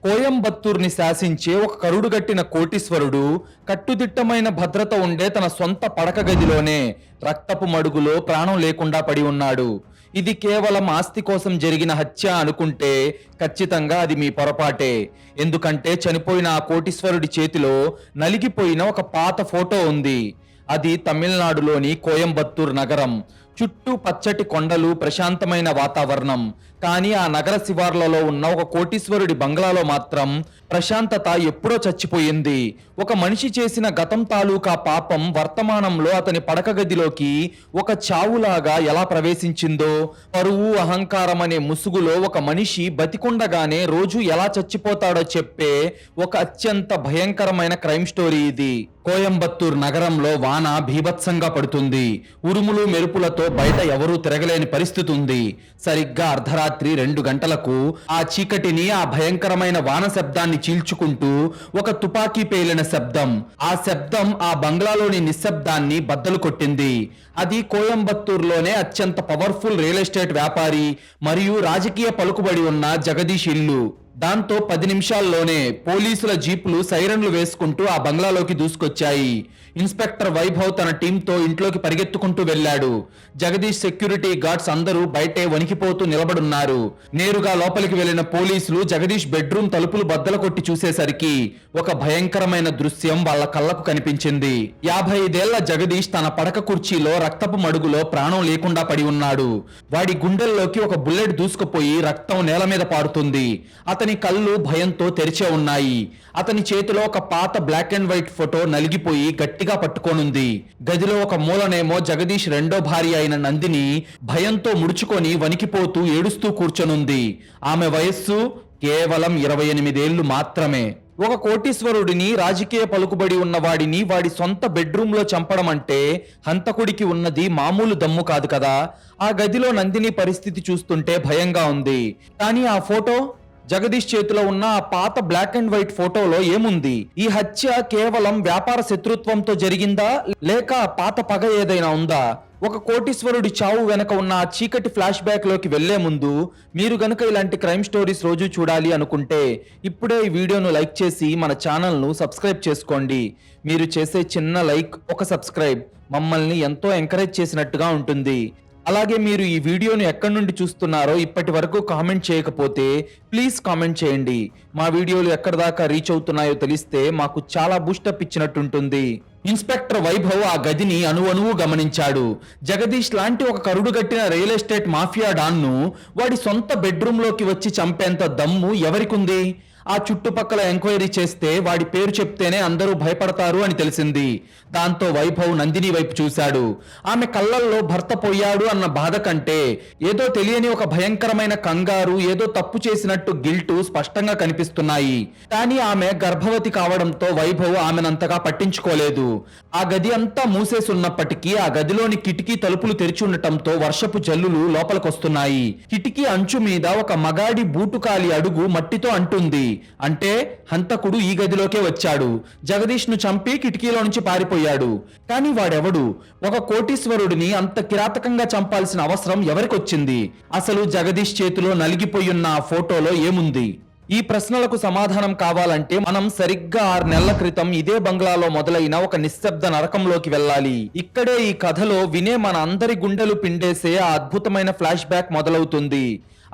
కోయంబత్తూర్ని శాసించే ఒక కరుడుగట్టిన కోటీశ్వరుడు కట్టుదిట్టమైన భద్రత ఉండే తన సొంత పడక గదిలోనే రక్తపు మడుగులో ప్రాణం లేకుండా పడి ఉన్నాడు. ఇది కేవలం ఆస్తి కోసం జరిగిన హత్య అనుకుంటే ఖచ్చితంగా అది మీ పొరపాటే. ఎందుకంటే చనిపోయిన ఆ కోటీశ్వరుడి చేతిలో నలిగిపోయిన ఒక పాత ఫోటో ఉంది. అది తమిళనాడులోని కోయంబత్తూర్ నగరం. చుట్టూ పచ్చటి కొండలు, ప్రశాంతమైన వాతావరణం. కానీ ఆ నగర శివార్లలో ఉన్న ఒక కోటీశ్వరుడి బంగ్లాలో మాత్రం ప్రశాంతత ఎప్పుడో చచ్చిపోయింది. ఒక మనిషి చేసిన గతం తాలూకా పాపం వర్తమానంలో అతని పడక గదిలోకి ఒక చావులాగా ఎలా ప్రవేశించిందో, పరువు అహంకారం అనే ముసుగులో ఒక మనిషి బతికుండగానే రోజు ఎలా చచ్చిపోతాడో చెప్పే ఒక అత్యంత భయంకరమైన క్రైమ్ స్టోరీ ఇది. కోయంబత్తూర్ నగరంలో వాన భీభత్సంగా పడుతుంది. ఉరుములు మెరుపులతో బయట ఎవరూ తిరగలేని పరిస్థితి ఉంది. సరిగ్గా అర్ధరాత్రి 2 గంటలకు ఆ చీకటిని, ఆ భయంకరమైన వాన శబ్దాన్ని చీల్చుకుంటూ ఒక తుపాకీ పేలిన శబ్దం. ఆ శబ్దం ఆ బంగ్లాలోని నిశ్శబ్దాన్ని బద్దలు కొట్టింది. అది కోయంబత్తూర్లోనే అత్యంత పవర్ఫుల్ రియల్ ఎస్టేట్ వ్యాపారి మరియు రాజకీయ పలుకుబడి ఉన్న జగదీష్ ఇల్లు. దాంతో 10 నిమిషాల్లోనే పోలీసుల జీపులు సైరన్లు వేసుకుంటూ ఆ బంగ్లాలోకి దూసుకొచ్చాయి. ఇన్స్పెక్టర్ వైభవ్ తన టీంతో ఇంట్లోకి పరిగెత్తుకుంటూ వెళ్లాడు. జగదీష్ సెక్యూరిటీ గార్డ్స్ అందరూ బయటే వణికిపోతూ నిలబడున్నారు. నేరుగా లోపలికి వెళ్లిన పోలీసులు జగదీష్ బెడ్రూమ్ తలుపులు బద్దలు కొట్టి చూసేసరికి ఒక భయంకరమైన దృశ్యం వాళ్ళ కళ్ళకు కనిపించింది. 55 ఏళ్ల జగదీష్ తన పడక కుర్చీలో రక్తపు మడుగులో ప్రాణం లేకుండా పడి ఉన్నాడు. వాడి గుండెల్లోకి ఒక బుల్లెట్ దూసుకుపోయి రక్తం నేల మీద పారుతుంది. అతని కళ్ళు భయంతో తెరిచే ఉన్నాయి. అతని చేతిలో ఒక పాత బ్లాక్ అండ్ వైట్ ఫోటో నలిగిపోయి గట్టిగా పట్టుకోనుంది. గదిలో ఒక మూలనేమో జగదీష్ రెండో భార్య అయిన నందిని భయంతో ముడుచుకొని వణికిపోతూ ఏడుస్తూ కూర్చొనుంది. ఆమె వయస్సు కేవలం 28 ఏళ్లు మాత్రమే. ఒక కోటీశ్వరుడిని, రాజకీయ పలుకుబడి ఉన్నవాడిని వాడి సొంత బెడ్రూమ్ లో చంపడం అంటే హంతకుడికి ఉన్నది మామూలు దమ్ము కాదు కదా. ఆ గదిలో నందిని పరిస్థితి చూస్తుంటే భయంగా ఉంది. కానీ ఆ ఫోటో, జగదీష్ చేతిలో ఉన్న ఆ పాత బ్లాక్ అండ్ వైట్ ఫోటోలో ఏముంది? ఈ హత్య కేవలం వ్యాపార శత్రుత్వంతో జరిగిందా, లేక పాత పగ ఏదైనా ఉందా? ఒక కోటీశ్వరుడి చావు వెనక ఉన్న ఆ చీకటి ఫ్లాష్ బ్యాక్ లోకి వెళ్లే ముందు మీరు గనుక ఇలాంటి క్రైమ్ స్టోరీస్ రోజు చూడాలి అనుకుంటే ఇప్పుడే ఈ వీడియోను లైక్ చేసి మన ఛానల్ను సబ్స్క్రైబ్ చేసుకోండి. మీరు చేసే చిన్న లైక్, ఒక సబ్స్క్రైబ్ మమ్మల్ని ఎంతో ఎంకరేజ్ చేసినట్టుగా ఉంటుంది. అలాగే మీరు ఈ వీడియోను ఎక్కడి నుండి చూస్తున్నారో ఇప్పటి వరకు కామెంట్ చేయకపోతే ప్లీజ్ కామెంట్ చేయండి. మా వీడియోలు ఎక్కడి దాకా రీచ్ అవుతున్నాయో తెలిస్తే మాకు చాలా బూస్టప్ ఇచ్చినట్టుంటుంది. ఇన్స్పెక్టర్ వైభవ్ ఆ గదిని అణువణువు గమనించాడు. జగదీష్ లాంటి ఒక కరుడుగట్టిన రియల్ ఎస్టేట్ మాఫియా డాన్ను వాడి సొంత బెడ్రూమ్ లోకి వచ్చి చంపేంత దమ్ము ఎవరికుంది? ఆ చుట్టుపక్కల ఎంక్వైరీ చేస్తే వాడి పేరు చెప్తేనే అందరూ భయపడతారు అని తెలిసింది. దాంతో వైభవ్ నందిని వైపు చూశాడు. ఆమె కళ్ళల్లో భర్త పోయాడు అన్న బాధ కంటే ఏదో తెలియని ఒక భయంకరమైన కంగారు, ఏదో తప్పు చేసినట్టు గిల్టు స్పష్టంగా కనిపిస్తున్నాయి. కానీ ఆమె గర్భవతి కావడంతో వైభవ్ ఆమెనంతగా పట్టించుకోలేదు. ఆ గది అంతా మూసేసున్నప్పటికీ ఆ గదిలోని కిటికీ తలుపులు తెరిచి ఉండటంతో వర్షపు జల్లులు లోపలికొస్తున్నాయి. కిటికీ అంచు మీద ఒక మగాడి బూటుకాలి అడుగు మట్టితో అంటుంది. అంటే హంతకుడు ఈ గదిలోకే వచ్చాడు. జగదీష్ ను చంపి కిటికీలో నుంచి పారిపోయాడు. కానీ వాడెవడు? ఒక కోటీశ్వరుడిని అంత కిరాతకంగా చంపాల్సిన అవసరం ఎవరికొచ్చింది? అసలు జగదీష్ చేతిలో నలిగిపోయున్న ఆ ఫోటోలో ఏముంది? ఈ ప్రశ్నలకు సమాధానం కావాలంటే మనం సరిగ్గా 6 నెలల క్రితం ఇదే బంగ్లాలో మొదలైన ఒక నిశ్శబ్ద నరకంలోకి వెళ్ళాలి. ఇక్కడే ఈ కథలో వినే మన అందరి గుండెలు పిండేసే ఆ అద్భుతమైన ఫ్లాష్ బ్యాక్ మొదలవుతుంది.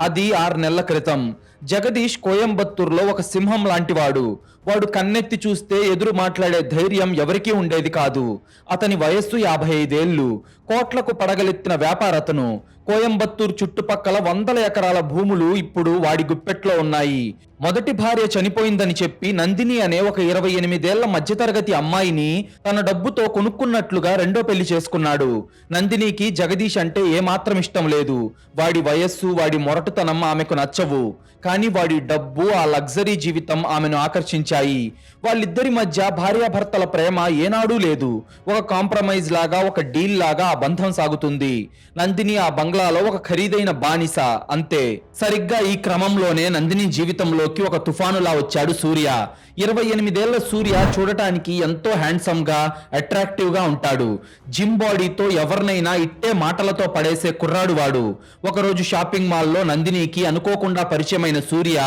అది 6 నెలల క్రితం. జగదీష్ కోయంబత్తూర్లో ఒక సింహం లాంటివాడు. వాడు కన్నెత్తి చూస్తే ఎదురు మాట్లాడే ధైర్యం ఎవరికీ ఉండేది కాదు. అతని వయస్సు 55 ఏళ్లు. కోట్లకు పడగలెత్తిన వ్యాపారతను. కోయంబత్తూర్ చుట్టుపక్కల 100 ఎకరాల భూములు ఇప్పుడు వాడి గుప్పెట్లో ఉన్నాయి. మొదటి భార్య చనిపోయిందని చెప్పి నందిని అనే ఒక 28 ఏళ్ల మధ్యతరగతి అమ్మాయిని తన డబ్బుతో కొనుక్కున్నట్లుగా రెండో పెళ్లి చేసుకున్నాడు. నందినికి జగదీష్ అంటే ఏమాత్రం ఇష్టం లేదు. వాడి వయస్సు, వాడి మొరటుతనం ఆమెకు నచ్చవు. కానీ వాడి డబ్బు, ఆ లగ్జరీ జీవితం ఆమెను ఆకర్షించాయి. వాళ్ళిద్దరి మధ్య భార్యాభర్తల ప్రేమ ఏనాడూ లేదు. ఒక కాంప్రమైజ్ లాగా, ఒక డీల్ లాగా ఆ బంధం సాగుతుంది. నందిని ఆ బంగ్లాలో ఒక ఖరీదైన బానిస, అంతే. సరిగ్గా ఈ క్రమంలోనే నందిని జీవితంలోకి ఒక తుఫానులా వచ్చాడు సూర్య. 28 ఏళ్ల సూర్య చూడటానికి ఎంతో హ్యాండ్సమ్ గా, అట్రాక్టివ్ గా ఉంటాడు. జిమ్ బాడీతో ఎవరినైనా ఇట్టే మాటలతో పడేసే కుర్రాడు వాడు. ఒకరోజు షాపింగ్ మాల్లో నందినికి అనుకోకుండా పరిచయమైన సూర్య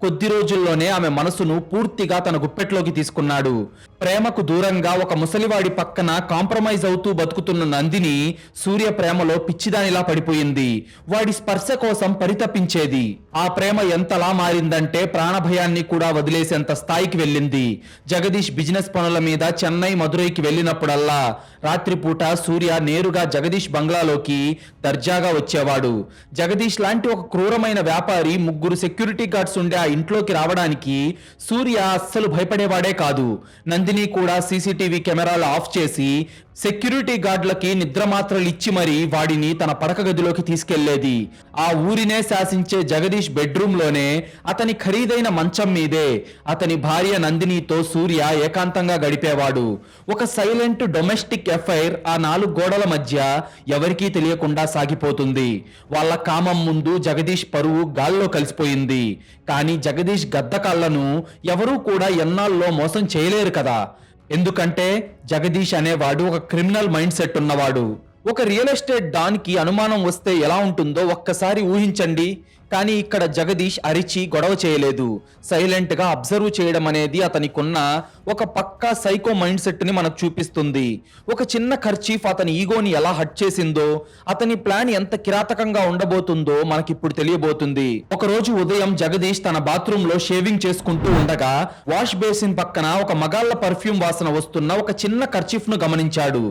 కొద్ది రోజుల్లోనే ఆమె మనసును పూర్తిగా తన గుప్పెట్లోకి తీసుకున్నాడు. ప్రేమకు దూరంగా ఒక ముసలివాడి పక్కన కాంప్రమైజ్ అవుతూ బతుకుతున్న నందిని సూర్య ప్రేమలో పిచ్చిదానిలా పడిపోయింది. వాడి స్పర్శ కోసం పరితపించేది. ఆ ప్రేమ ఎంతలా మారిందంటే ప్రాణభయాన్ని కూడా వదిలేసేంత స్థాయికి వెళ్ళింది. జగదీష్ బిజినెస్ పనుల మీద చెన్నై, మదురైకి వెళ్ళినప్పుడల్లా రాత్రిపూట సూర్య నేరుగా జగదీష్ బంగ్లాలోకి దర్జాగా వచ్చేవాడు. జగదీష్ లాంటి ఒక క్రూరమైన వ్యాపారి 3 సెక్యూరిటీ గార్డ్స్ ఉండే ఆ ఇంట్లోకి రావడానికి సూర్య అస్సలు భయపడేవాడే కాదు. నందిని కూడా సీసీటీవీ కెమెరాలు ఆఫ్ చేసి సెక్యూరిటీ గార్డులకి నిద్రమాత్రలు ఇచ్చి మరీ వాడిని తన పడక గదిలోకి తీసుకెళ్లేది. ఆ ఊరినే శాసించే జగదీష్ బెడ్రూమ్ లోనే అతని ఖరీదైన మంచం మీదే అతని భార్య నందినితో సూర్య ఏకాంతంగా గడిపేవాడు. ఒక సైలెంట్ డొమెస్టిక్ ఎఫైర్ ఆ 4 గోడల మధ్య ఎవరికీ తెలియకుండా సాగిపోతుంది. వాళ్ళ కామం ముందు జగదీష్ పరువు గాల్లో కలిసిపోయింది. కానీ జగదీష్ గద్దకాళ్లను ఎవరూ కూడా ఎన్నాళ్ళలో మోసం చేయలేరు కదా. ఎందుకంటే జగదీష్ అనేవాడు ఒక క్రిమినల్ మైండ్ సెట్ ఉన్నవాడు. ఒక రియల్ ఎస్టేట్ డాన్ కి అనుమానం వస్తే ఎలా ఉంటుందో ఒక్కసారి ఊహించండి. కానీ ఇక్కడ జగదీష్ అరిచి గొడవ చేయలేదు. సైలెంట్ గా అబ్జర్వ్ చేయడం అనేది అతనికున్న ఒక పక్కా సైకో మైండ్ సెట్ ని మనకు చూపిస్తుంది. ఒక చిన్న ఖర్చీఫ్ అతని ఈగోని ఎలా హట్ చేసిందో, అతని ప్లాన్ ఎంత కిరాతకంగా ఉండబోతుందో మనకిప్పుడు తెలియబోతుంది. ఒక రోజు ఉదయం జగదీష్ తన బాత్రూమ్ లో షేవింగ్ చేసుకుంటూ ఉండగా వాష్ బేసిన్ పక్కన ఒక మగాళ్ళ పర్ఫ్యూమ్ వాసన వస్తున్న ఒక చిన్న ఖర్చీఫ్ ను గమనించాడు.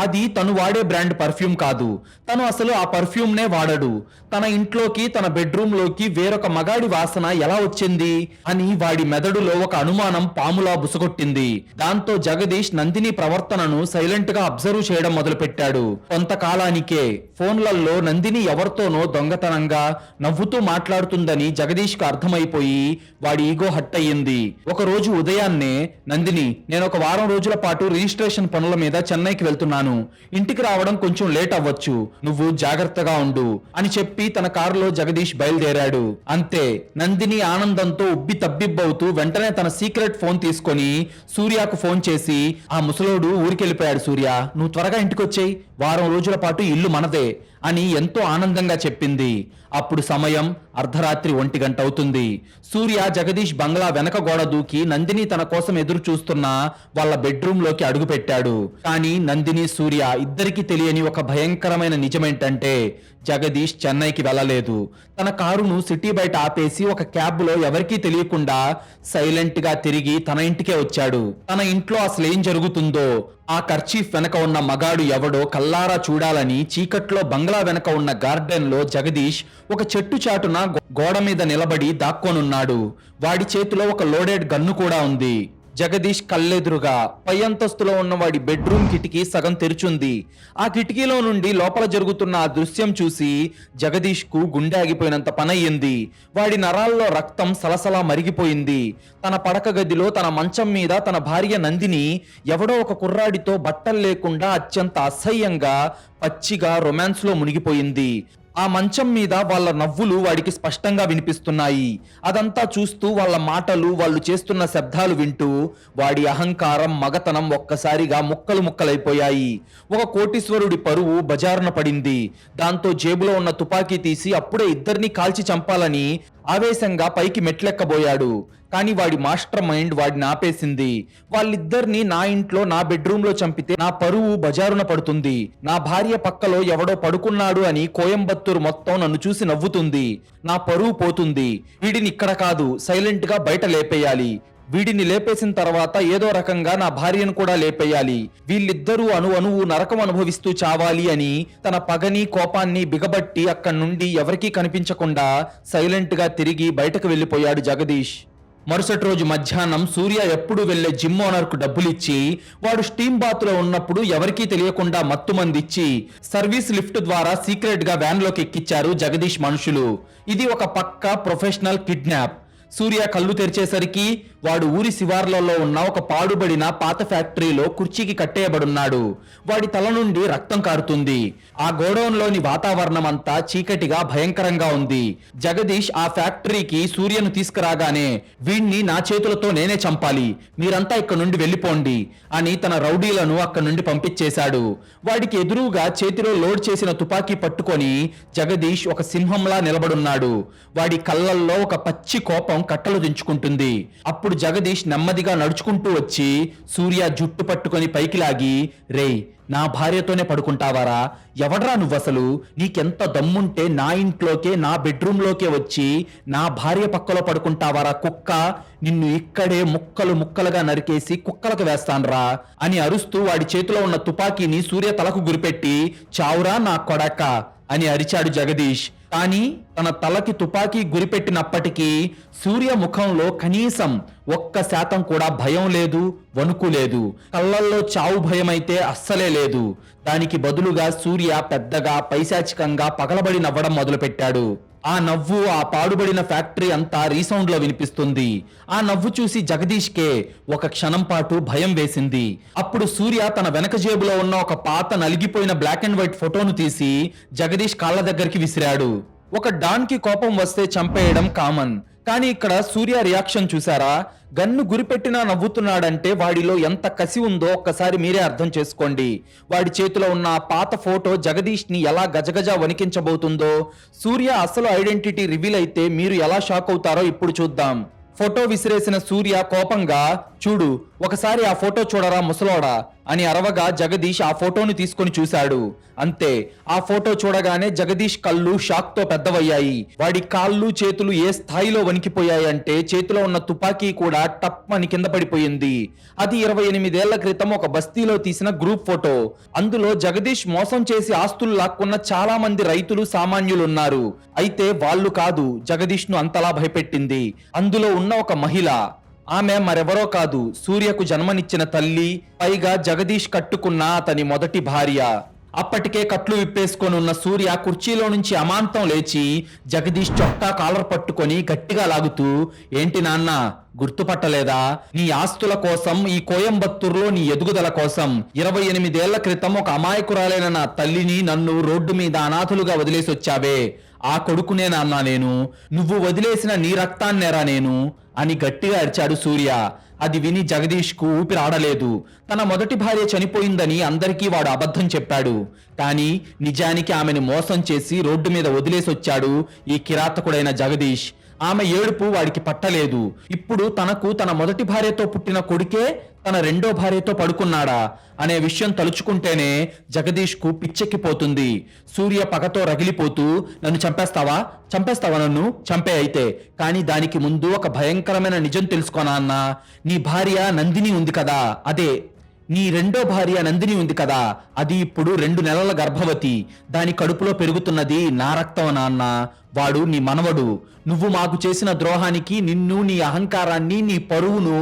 అది తను వాడే బ్రాండ్ పర్ఫ్యూమ్ కాదు. తను అసలు ఆ పర్ఫ్యూమ్ నే వాడడు. తన ఇంట్లోకి, తన బెడ్రూమ్ లోకి వేరొక మగాడి వాసన ఎలా వచ్చింది అని వాడి మెదడులో ఒక అనుమానం పాములా బుసగొట్టింది. దాంతో జగదీష్ నందిని ప్రవర్తనను సైలెంట్ గా అబ్జర్వ్ చేయడం మొదలుపెట్టాడు. కొంతకాలానికే ఫోన్లలో నందిని ఎవరితోనో దొంగతనంగా నవ్వుతూ మాట్లాడుతుందని జగదీష్ కు అర్థమైపోయి వాడి ఈగో హట్ అయ్యింది. ఒక రోజు ఉదయాన్నే, నందిని, నేను ఒక వారం రోజుల పాటు రిజిస్ట్రేషన్ పనుల మీద చెన్నైకి వెళ్తున్నాను. ఇంటికి రావడం కొంచెం లేట్ అవ్వచ్చు. నువ్వు జాగ్రత్తగా ఉండు అని చెప్పి తన కారులో జగదీష్ బయలుదేరాడు. అంతే, నందిని ఆనందంతో ఉబ్బి తబ్బిబ్బవుతూ వెంటనే తన సీక్రెట్ ఫోన్ తీసుకొని సూర్యకు ఫోన్ చేసి, ఆ ముసలోడు ఊరికెళ్ళిపోయాడు సూర్య, నువ్వు త్వరగా ఇంటికొచ్చేయి, వారం రోజుల పాటు ఇల్లు మనదే అని ఎంతో ఆనందంగా చెప్పింది. అప్పుడు సమయం అర్ధరాత్రి 1 గంట అవుతుంది. సూర్య జగదీష్ బంగ్లా వెనక గోడ దూకి నందిని తన కోసం ఎదురు చూస్తున్న వాళ్ళ బెడ్రూమ్ లోకి అడుగు పెట్టాడు. కానీ నందిని, సూర్య ఇద్దరికి తెలియని ఒక భయంకరమైన నిజమేంటంటే జగదీష్ చెన్నైకి వెళ్ళలేదు. తన కారును సిటీ బయట ఆపేసి ఒక క్యాబ్ లో ఎవరికీ తెలియకుండా సైలెంట్ గా తిరిగి తన ఇంటికే వచ్చాడు. తన ఇంట్లో అసలు ఏం జరుగుతుందో, ఆ కర్చీఫ్ వెనక ఉన్న మగాడు ఎవడో కల్లారా చూడాలని చీకట్లో బంగ్లా వెనక ఉన్న గార్డెన్ లో జగదీష్ ఒక చెట్టు చాటున గోడ మీద నిలబడి దాక్కోనున్నాడు. వాడి చేతిలో ఒక లోడెడ్ గన్ను కూడా ఉంది. జగదీష్ కళ్ళెదురుగా పై అంతస్తులో ఉన్న వాడి బెడ్రూమ్ కిటికీ సగం తెరుచుంది. ఆ కిటికీలో నుండి లోపల జరుగుతున్న ఆ దృశ్యం చూసి జగదీష్ కు గుండె ఆగిపోయినంత పనయ్యింది. వాడి నరాల్లో రక్తం సలసలా మరిగిపోయింది. తన పడక గదిలో తన మంచం మీద తన భార్య నందిని ఎవడో ఒక కుర్రాడితో బట్టలు లేకుండా అత్యంత అసహ్యంగా పచ్చిగా రొమాన్స్ లో మునిగిపోయింది. ఆ మంచం మీద వాళ్ళ నవ్వులు వాడికి స్పష్టంగా వినిపిస్తున్నాయి. అదంతా చూస్తూ వాళ్ళ మాటలు, వాళ్ళు చేస్తున్న శబ్దాలు వింటూ వాడి అహంకారం, మగతనం ఒక్కసారిగా ముక్కలు ముక్కలైపోయాయి. ఒక కోటీశ్వరుడి పరువు బజారున పడింది. దాంతో జేబులో ఉన్న తుపాకీ తీసి అప్పుడే ఇద్దరిని కాల్చి చంపాలని ఆవేశంగా పైకి మెట్లెక్కబోయాడు. కానీ వాడి మాస్టర్ మైండ్ వాడిని ఆపేసింది. వాళ్ళిద్దరిని నా ఇంట్లో, నా బెడ్రూమ్ లో చంపితే నా పరువు బజారున పడుతుంది. నా భార్య పక్కలో ఎవడో పడుకున్నాడు అని కోయంబత్తూరు మొత్తం నన్ను చూసి నవ్వుతుంది. నా పరువు పోతుంది. వీడిని ఇక్కడ కాదు, సైలెంట్ గా బయట లేపేయాలి. వీడిని లేపేసిన తర్వాత ఏదో రకంగా నా భార్యను కూడా లేపేయాలి. వీళ్ళిద్దరూ అణువు నరకం అనుభవిస్తూ చావాలి అని తన పగని, కోపాన్ని బిగబట్టి అక్కడి నుండి ఎవరికీ కనిపించకుండా సైలెంట్ గా తిరిగి బయటకు వెళ్లిపోయాడు జగదీష్. మరుసటి రోజు మధ్యాహ్నం సూర్య ఎప్పుడు వెళ్లే జిమ్ ఓనర్ కు డబ్బులిచ్చి వాడు స్టీమ్ బాత్ లో ఉన్నప్పుడు ఎవరికీ తెలియకుండా మత్తుమందిచ్చి సర్వీస్ లిఫ్ట్ ద్వారా సీక్రెట్ గా వ్యాన్ లోకి ఎక్కిచ్చారు జగదీష్ మనుషులు. ఇది ఒక పక్కా ప్రొఫెషనల్ కిడ్నాప్. సూర్య కళ్ళు తెరిచేసరికి వాడు ఊరి శివార్లలో ఉన్న ఒక పాడుబడిన పాత ఫ్యాక్టరీలో కుర్చీకి కట్టేయబడున్నాడు. వాడి తల నుండి రక్తం కారుతుంది. ఆ గోడౌన్లోని వాతావరణం అంతా చీకటిగా భయంకరంగా ఉంది. జగదీష్ ఆ ఫ్యాక్టరీకి సూర్యను తీసుకురాగానే వీణ్ణి నా చేతులతో నేనే చంపాలి, మీరంతా ఇక్కడ నుండి వెళ్ళిపోండి అని తన రౌడీలను అక్కడి నుండి పంపించేశాడు. వాడికి ఎదురుగా చేతిలో లోడ్ చేసిన తుపాకీ పట్టుకొని జగదీష్ ఒక సింహంలా నిలబడున్నాడు. వాడి కళ్ళల్లో ఒక పచ్చి కోపం కట్టలు దించుకుంటుంది. అప్పుడు జగదీష్ నెమ్మదిగా నడుచుకుంటూ వచ్చి సూర్య జుట్టు పట్టుకొని పైకి లాగి, రేయ్ నా భార్యతోనే పడుకుంటావారా? ఎవడ్రా నువ్వసలు? నీకెంత దమ్ముంటే నా ఇంట్లోకే నా బెడ్రూమ్లోకే వచ్చి నా భార్య పక్కలో పడుకుంటావారా కుక్క? నిన్ను ఇక్కడే ముక్కలు ముక్కలుగా నరికేసి కుక్కలకు వేస్తాన్రా అని అరుస్తూ వాడి చేతిలో ఉన్న తుపాకీని సూర్య తలకు గురిపెట్టి, చావురా నా కొడక అని అరిచాడు జగదీష్. కానీ తన తలకి తుపాకీ గురిపెట్టినప్పటికీ సూర్య ముఖంలో కనీసం 1% కూడా భయం లేదు, వణుకు లేదు. కళ్ళల్లో చావు భయం అయితే అస్సలే లేదు. దానికి బదులుగా సూర్య పెద్దగా పైశాచికంగా పగలబడి నవ్వడం మొదలుపెట్టాడు. ఆ నవ్వు ఆ పాడుబడిన ఫ్యాక్టరీ అంతా రీసౌండ్ లో వినిపిస్తుంది. ఆ నవ్వు చూసి జగదీష్కే ఒక క్షణం పాటు భయం వేసింది. అప్పుడు సూర్య తన వెనక జేబులో ఉన్న ఒక పాత నలిగిపోయిన బ్లాక్ అండ్ వైట్ ఫోటోను తీసి జగదీష్ కాళ్ళ దగ్గరికి విసిరాడు. ఒక డాన్ కి కోపం వస్తే చంపేయడం కామన్, కానీ ఇక్కడ సూర్య రియాక్షన్ చూసారా? గన్ను గురిపెట్టినా నవ్వుతున్నాడంటే వాడిలో ఎంత కసి ఉందో ఒక్కసారి మీరే అర్థం చేసుకోండి. వాడి చేతిలో ఉన్న పాత ఫోటో జగదీష్ ని ఎలా గజగజ వణికించబోతుందో. సూర్య అసలు ఐడెంటిటీ రివీల్ అయితే మీరు ఎలా షాక్ అవుతారో ఇప్పుడు చూద్దాం. ఫోటో విసిరేసిన సూర్య కోపంగా, చూడు ఒకసారి ఆ ఫోటో చూడరా ముసలోడా అని అరవగా జగదీష్ ఆ ఫోటోను తీసుకొని చూశాడు. అంతే, ఆ ఫోటో చూడగానే జగదీష్ కళ్ళు షాక్ తో పెద్దవయ్యాయి. వాడి కాళ్ళు చేతులు ఏ స్థాయిలో వణికిపోయాయి అంటే చేతిలో ఉన్న తుపాకీ కూడా టప్ అని కింద పడిపోయింది. అది 28 ఏళ్ల క్రితం ఒక బస్తీలో తీసిన గ్రూప్ ఫోటో. అందులో జగదీష్ మోసం చేసి ఆస్తులు లాక్కున్న చాలా మంది రైతులు సామాన్యులు ఉన్నారు. అయితే వాళ్ళు కాదు జగదీష్ ను అంతలా భయపెట్టింది. అందులో ఉన్న ఒక మహిళ. ఆమె మరెవరో కాదు, సూర్యకు జన్మనిచ్చిన తల్లి, పైగా జగదీష్ కట్టుకున్న అతని మొదటి భార్య. అప్పటికే కట్లు విప్పేసుకొని ఉన్న సూర్య కుర్చీలో నుంచి అమాంతం లేచి జగదీష్ చొక్కా కాలర్ పట్టుకొని గట్టిగా లాగుతూ, ఏంటి నాన్న గుర్తుపట్టలేదా? నీ ఆస్తుల కోసం, ఈ కోయంబత్తూరులో నీ ఎదుగుదల కోసం 28 ఏళ్ల క్రితం ఒక అమాయకురాలైన నా తల్లిని నన్ను రోడ్డు మీద అనాథులుగా వదిలేసి వచ్చావే, ఆ కొడుకునే నాన్న నేను. నువ్వు వదిలేసిన నీ రక్తాన్నేరా నేను అని గట్టిగా అరిచాడు సూర్య. అది విని జగదీష్ కు ఊపిరి ఆడలేదు. తన మొదటి భార్య చనిపోయిందని అందరికీ వాడు అబద్ధం చెప్పాడు. కానీ నిజానికి ఆమెను మోసం చేసి రోడ్డు మీద వదిలేసి వచ్చాడు ఈ కిరాతకుడైన జగదీష్. ఆమె ఏడుపు వాడికి పట్టలేదు. ఇప్పుడు తనకు తన మొదటి భార్యతో పుట్టిన కొడుకే తన రెండో భార్యతో పడుకున్నాడా అనే విషయం తలుచుకుంటేనే జగదీష్ కు పిచ్చెక్కిపోతుంది. సూర్య పగతో రగిలిపోతూ, నన్ను చంపేస్తావా? చంపేస్తావా? నన్ను చంపే అయితే, కానీ దానికి ముందు ఒక భయంకరమైన నిజం తెలుసుకోనా అన్న. నీ భార్య నందిని ఉంది కదా, అదే నీ రెండో భార్య నందిని ఉంది కదా, అది ఇప్పుడు 2 నెలల గర్భవతి. దాని కడుపులో పెరుగుతున్నది నా రక్తం నాన్న. వాడు నీ మనవడు. నువ్వు మాకు చేసిన ద్రోహానికి, నిన్ను, నీ అహంకారాన్ని, నీ పరువును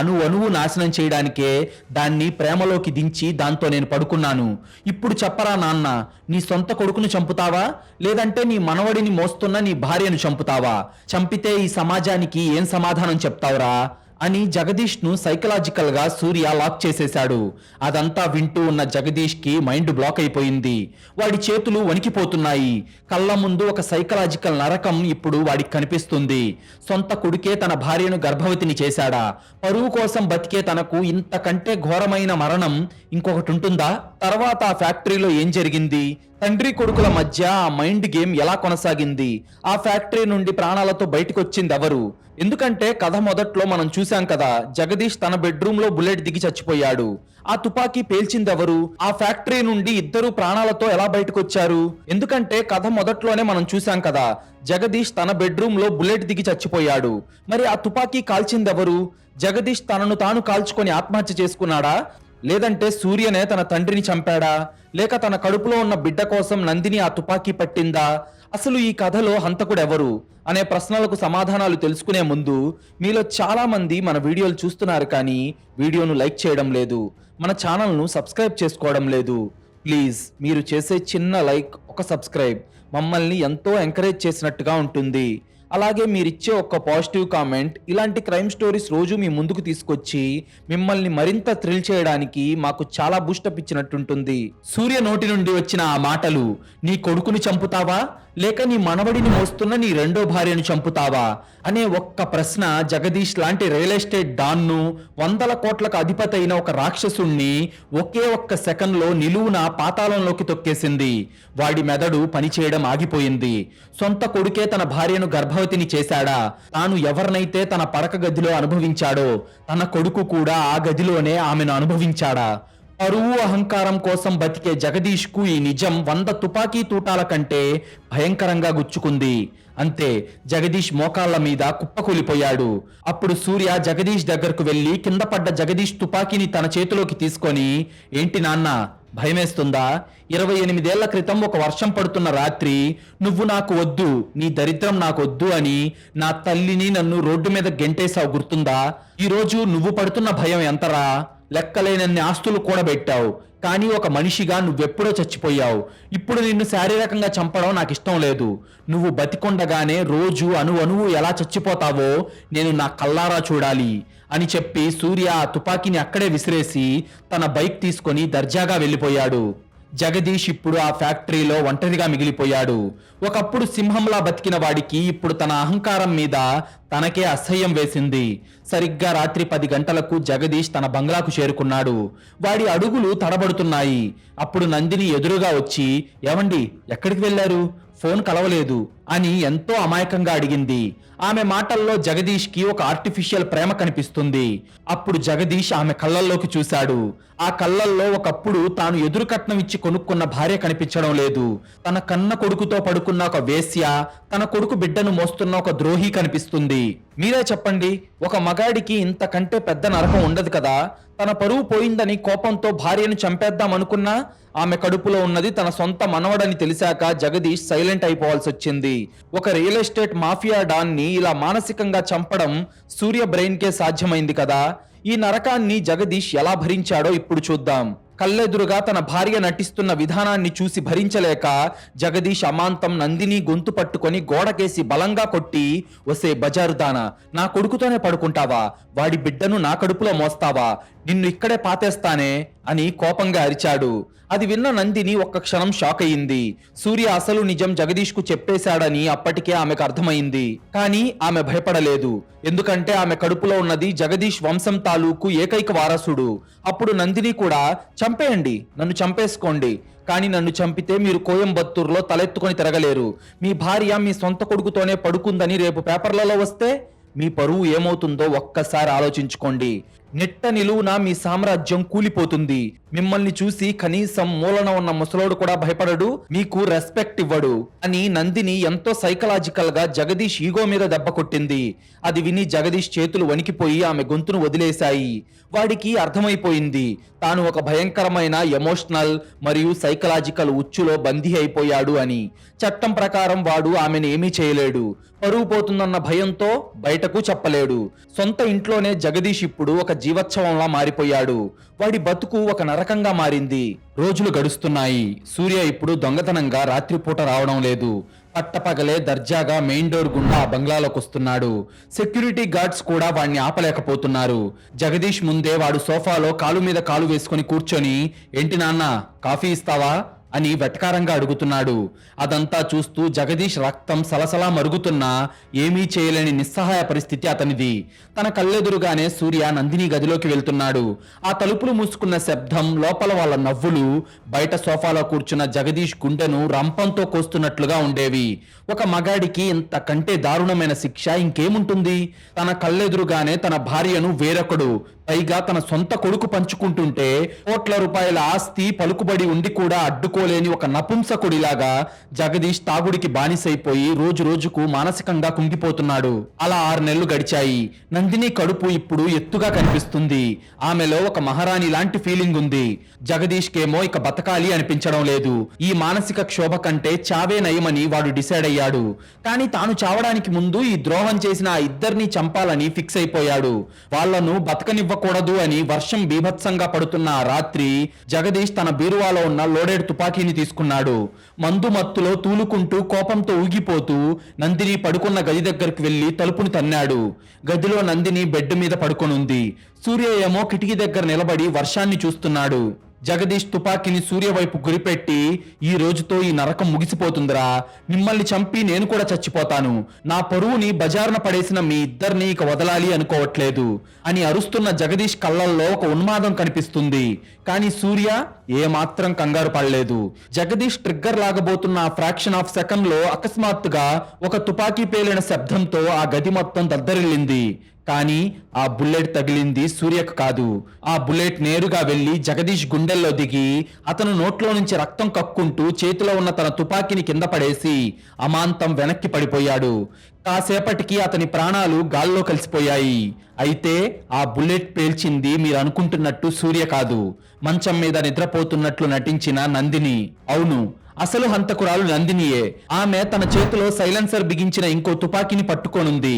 అణువు నాశనం చేయడానికే దాన్ని ప్రేమలోకి దించి దాంతో నేను పడుకున్నాను. ఇప్పుడు చెప్పరా నాన్న, నీ సొంత కొడుకును చంపుతావా, లేదంటే నీ మనవడిని మోస్తున్న నీ భార్యను చంపుతావా? చంపితే ఈ సమాజానికి ఏం సమాధానం చెప్తావురా అని జగదీష్ ను సైకలాజికల్ గా సూర్య లాక్ చేసేశాడు. అదంతా వింటూ ఉన్న జగదీష్ కి మైండ్ బ్లాక్ అయిపోయింది. వాడి చేతులు వణికిపోతున్నాయి. కళ్ళ ముందు ఒక సైకలాజికల్ నరకం ఇప్పుడు వాడికి కనిపిస్తుంది. సొంత కొడుకే తన భార్యను గర్భవతిని చేశాడా? పరువు కోసం బతికే తనకు ఇంతకంటే ఘోరమైన మరణం ఇంకొకటి ఉంటుందా? తర్వాత ఆ ఫ్యాక్టరీలో ఏం జరిగింది? తండ్రి కొడుకుల మధ్య ఆ మైండ్ గేమ్ ఎలా కొనసాగింది? ఆ ఫ్యాక్టరీ నుండి ప్రాణాలతో బయటకు వచ్చింది ఎవరు? ఎందుకంటే కథ మొదట్లో మనం చూసాం కదా, జగదీష్ తన బెడ్రూమ్ లో బుల్లెట్ దిగి చచ్చిపోయాడు. ఆ తుపాకీ పేల్చిందెవరు? ఆ ఫ్యాక్టరీ నుండి ఇద్దరు ప్రాణాలతో ఎలా బయటకు వచ్చారు? ఎందుకంటే కథ మొదట్లోనే మనం చూసాం కదా, జగదీష్ తన బెడ్రూమ్ లో బుల్లెట్ దిగి చచ్చిపోయాడు. మరి ఆ తుపాకీ కాల్చిందెవరు? జగదీష్ తనను తాను కాల్చుకొని ఆత్మహత్య చేసుకున్నాడా, లేదంటే సూర్యనే తన తండ్రిని చంపాడా, లేక తన కడుపులో ఉన్న బిడ్డ కోసం నందిని ఆ తుపాకీ పట్టిందా? అసలు ఈ కథలో హంతకుడెవరు అనే ప్రశ్నలకు సమాధానాలు తెలుసుకునే ముందు, మీలో చాలా మంది మన వీడియోలు చూస్తున్నారు కానీ వీడియోను లైక్ చేయడం లేదు, మన ఛానల్ను సబ్స్క్రైబ్ చేసుకోవడం లేదు. ప్లీజ్ మీరు చేసే చిన్న లైక్, ఒక సబ్స్క్రైబ్ మమ్మల్ని ఎంతో ఎంకరేజ్ చేసినట్టుగా ఉంటుంది. అలాగే మీరిచ్చే ఒక్క పాజిటివ్ కామెంట్ ఇలాంటి క్రైమ్ స్టోరీస్ రోజు మీ ముందుకు తీసుకొచ్చి మిమ్మల్ని మరింత థ్రిల్ చేయడానికి మాకు చాలా బూస్టప్ ఇచ్చినట్టుంటుంది. సూర్య నోటి నుండి వచ్చిన ఆ మాటలు, నీ కొడుకుని చంపుతావా లేక నీ మనవడిని మోస్తున్న నీ రెండో భార్యను చంపుతావా అనే ఒక్క ప్రశ్న జగదీష్ లాంటి రియల్ ఎస్టేట్ డాన్ను, 100 కోట్లకు అధిపతి అయిన ఒక రాక్షసుణ్ణి ఒకే ఒక్క సెకండ్లో నిలువున పాతాళంలోకి తొక్కేసింది. వాడి మెదడు పనిచేయడం ఆగిపోయింది. సొంత కొడుకే తన భార్యను గర్భవతిని చేశాడా? తాను ఎవరినైతే తన పడక గదిలో అనుభవించాడో తన కొడుకు కూడా ఆ గదిలోనే ఆమెను అనుభవించాడా? పరువు అహంకారం కోసం బతికే జగదీష్ కు ఈ నిజం 100 తుపాకీ తూటాల కంటే భయంకరంగా గుచ్చుకుంది. అంతే, జగదీష్ మోకాళ్ల మీద కుప్పకూలిపోయాడు. అప్పుడు సూర్య జగదీష్ దగ్గరకు వెళ్లి కింద పడ్డ జగదీష్ తుపాకీని తన చేతిలోకి తీసుకొని, ఏంటి నాన్న భయమేస్తుందా? 28 ఏళ్ల క్రితం ఒక వర్షం పడుతున్న రాత్రి నువ్వు నాకు వద్దు, నీ దరిద్రం నాకు వద్దు అని నా తల్లిని నన్ను రోడ్డు మీద గెంటేశావు గుర్తుందా? ఈరోజు నువ్వు పడుతున్న భయం ఎంతరా? లెక్కలేనన్ని ఆస్తులు కూడబెట్టావు, కానీ ఒక మనిషిగా నువ్వెప్పుడో చచ్చిపోయావు. ఇప్పుడు నిన్ను శారీరకంగా చంపడం నాకు ఇష్టం లేదు. నువ్వు బతికొండగానే రోజు అణువు ఎలా చచ్చిపోతావో నేను నా కల్లారా చూడాలి అని చెప్పి సూర్య ఆ తుపాకీని అక్కడే విసిరేసి తన బైక్ తీసుకొని దర్జాగా వెళ్ళిపోయాడు. జగదీష్ ఇప్పుడు ఆ ఫ్యాక్టరీలో ఒంటరిగా మిగిలిపోయాడు. ఒకప్పుడు సింహంలా బతికిన వాడికి ఇప్పుడు తన అహంకారం మీద తనకే అసహ్యం వేసింది. సరిగ్గా రాత్రి 10 గంటలకు జగదీష్ తన బంగ్లాకు చేరుకున్నాడు. వాడి అడుగులు తడబడుతున్నాయి. అప్పుడు నందిని ఎదురుగా వచ్చి, ఏమండి ఎక్కడికి వెళ్ళారు? ఫోన్ కలవలేదు అని ఎంతో అమాయకంగా అడిగింది. ఆమె మాటల్లో జగదీష్ కి ఒక ఆర్టిఫిషియల్ ప్రేమ కనిపిస్తుంది. అప్పుడు జగదీష్ ఆమె కళ్ళల్లోకి చూశాడు. ఆ కళ్ళల్లో ఒకప్పుడు తాను ఎదురు కట్నం ఇచ్చి కొనుక్కున్న భార్య కనిపించడం లేదు. తన కన్న కొడుకుతో పడుకున్న ఒక వేశ్య, తన కొడుకు బిడ్డను మోస్తున్న ఒక ద్రోహి కనిపిస్తుంది. మీరే చెప్పండి, ఒక మగాడికి ఇంతకంటే పెద్ద నరకం ఉండదు కదా? తన పరువు పోయిందని కోపంతో భార్యను చంపేద్దామనుకున్నా ఆమె కడుపులో ఉన్నది తన సొంత మనవడని తెలిసాక జగదీష్ సైలెంట్ అయిపోవాల్సి వచ్చింది. ఒక రియల్ ఎస్టేట్ మాఫియా డాన్ ని ఇలా మానసికంగా చంపడం సూర్య బ్రెయిన్ కే సాధ్యమైంది కదా? ఈ నరకాన్ని జగదీష్ ఎలా భరించాడో ఇప్పుడు చూద్దాం. కళ్ళెదురుగా తన భార్య నటిస్తున్న విధానాన్ని చూసి భరించలేక జగదీష్ అమాంతం నందిని గొంతు పట్టుకొని గోడకేసి బలంగా కొట్టి, ఒసే బజారుదానా, నా కొడుకుతోనే పడుకుంటావా? వాడి బిడ్డను నా కడుపులో మోస్తావా? నిన్ను ఇక్కడే పాతేస్తానే అని కోపంగా అరిచాడు. అది విన్న నందిని ఒక్క క్షణం షాక్ అయింది. సూర్య అసలు నిజం జగదీష్ కు చెప్పేశాడని అప్పటికే ఆమెకు అర్థమైంది. కానీ ఆమె భయపడలేదు. ఎందుకంటే ఆమె కడుపులో ఉన్నది జగదీష్ వంశం తాలూకు ఏకైక వారసుడు. అప్పుడు నందిని కూడా, చంపేయండి, నన్ను చంపేసుకోండి, కానీ నన్ను చంపితే మీరు కోయంబత్తూరులో తలెత్తుకొని తిరగలేరు. మీ భార్య మీ సొంత కొడుకుతోనే పడుకుందని రేపు పేపర్లలో వస్తే మీ పరువు ఏమవుతుందో ఒక్కసారి ఆలోచించుకోండి. నిట్ట నిలువున మీ సామ్రాజ్యం కూలిపోతుంది. మిమ్మల్ని చూసి కనీసం మూలన ఉన్న ముసలోడు కూడా భయపడడు, మీకు రెస్పెక్ట్ ఇవ్వడు అని నందిని ఎంతో సైకలాజికల్ గా జగదీష్ ఈగో మీద దెబ్బ కొట్టింది. అది విని జగదీష్ చేతులు వణికిపోయి ఆమె గొంతును వదిలేశాయి. వాడికి అర్థమైపోయింది తాను ఒక భయంకరమైన ఎమోషనల్ మరియు సైకలాజికల్ ఉచ్చులో బందీ అయిపోయాడు అని. చట్టం ప్రకారం వాడు ఆమెను ఏమీ చేయలేడు. పరువు పోతుందన్న భయంతో బయటకు చెప్పలేడు. సొంత ఇంట్లోనే జగదీష్ ఇప్పుడు ఒక జీవోత్సవంలా మారిపోయాడు. వాడి బతుకు ఒక నరకంగా మారింది. రోజులు గడుస్తున్నాయి. సూర్య ఇప్పుడు దొంగతనంగా రాత్రిపూట రావడం లేదు. పట్టపగలే దర్జాగా మెయిన్ డోర్ గుండా ఆ బంగ్లాలోకి వస్తున్నాడు. సెక్యూరిటీ గార్డ్స్ కూడా వాడిని ఆపలేకపోతున్నారు. జగదీష్ ముందే వాడు సోఫాలో కాలు మీద కాలు వేసుకొని కూర్చొని, ఏంటి నాన్న కాఫీ ఇస్తావా అని వెటకారంగా అడుగుతున్నాడు. అదంతా చూస్తూ జగదీష్ రక్తం సలసలా మరుగుతున్నా ఏమీ చేయలేని నిస్సహాయ పరిస్థితి అతనిది. తన కళ్ళెదురుగానే సూర్య నందిని గదిలోకి వెళ్తున్నాడు. ఆ తలుపులు మూసుకున్న శబ్దం, లోపల వాళ్ళ నవ్వులు బయట సోఫాలో కూర్చున్న జగదీష్ గుండెను రంపంతో కోస్తున్నట్లుగా ఉండేవి. ఒక మగాడికి ఇంతకంటే దారుణమైన శిక్ష ఇంకేముంటుంది? తన కళ్ళెదురుగానే తన భార్యను వేరొకడు, పైగా తన సొంత కొడుకు పంచుకుంటుంటే కోట్ల రూపాయల ఆస్తి పలుకుబడి ఉండి కూడా అడ్డుకోలేని ఒక నపుంసకుడిలాగా జగదీష్ తాగుడికి బానిసైపోయి రోజు రోజుకు మానసికంగా కుంగిపోతున్నాడు. అలా 6 నెలలు గడిచాయి. నందిని కడుపు ఇప్పుడు ఎత్తుగా కనిపిస్తుంది. ఆమెలో ఒక మహారాణి లాంటి ఫీలింగ్ ఉంది. జగదీష్ కేమో ఇక బతకాలి అనిపించడం లేదు. ఈ మానసిక క్షోభ కంటే చావే నయమని వాడు డిసైడ్ అయ్యాడు. కానీ తాను చావడానికి ముందు ఈ ద్రోహం చేసిన ఆ ఇద్దరిని చంపాలని ఫిక్స్ అయిపోయాడు. వాళ్లను బతకనివ్వ ఇవ్వకూడదు అని వర్షం బీభత్సంగా పడుతున్న ఆ రాత్రి జగదీష్ తన బీరువాలో ఉన్న లోడెడ్ తుపాకీని తీసుకున్నాడు. మందు మత్తులో తూలుకుంటూ కోపంతో ఊగిపోతూ నందిని పడుకున్న గది దగ్గరికి వెళ్లి తలుపుని తన్నాడు. గదిలో నందిని బెడ్ మీద పడుకొనుంది. సూర్య ఏమో కిటికీ దగ్గర నిలబడి వర్షాన్ని చూస్తున్నాడు. జగదీష్ తుపాకీని సూర్య వైపు గురిపెట్టి, ఈ రోజుతో ఈ నరకం ముగిసిపోతుందిరా, మిమ్మల్ని చంపి నేను కూడా చచ్చిపోతాను, నా పరువుని బజారున పడేసిన మీ ఇద్దరిని ఇక వదలాలి అనుకోవట్లేదు అని అరుస్తున్న జగదీష్ కళ్ళల్లో ఒక ఉన్మాదం కనిపిస్తుంది. కానీ సూర్య ఏమాత్రం కంగారు పడలేదు. జగదీష్ ట్రిగ్గర్ లాగబోతున్న ఆ ఫ్రాక్షన్ ఆఫ్ సెకండ్ లో అకస్మాత్తుగా ఒక తుపాకీ పేలిన శబ్దంతో ఆ గది మొత్తం దద్దరిల్లింది. కానీ ఆ బుల్లెట్ తగిలింది సూర్యకు కాదు. ఆ బుల్లెట్ నేరుగా వెళ్లి జగదీష్ గుండెల్లో దిగి అతను నోట్లో నుంచి రక్తం కక్కుంటూ చేతిలో ఉన్న తన తుపాకీని కింద పడేసి అమాంతం వెనక్కి పడిపోయాడు. కాసేపటికి అతని ప్రాణాలు గాల్లో కలిసిపోయాయి. అయితే ఆ బుల్లెట్ పేల్చింది మీరు అనుకుంటున్నట్టు సూర్య కాదు, మంచం మీద నిద్రపోతున్నట్లు నటించిన నందిని. అవును, అసలు హంతకురాలు నందినియే. ఆమె తన చేతిలో సైలెన్సర్ బిగించిన ఇంకో తుపాకీని పట్టుకోనుంది.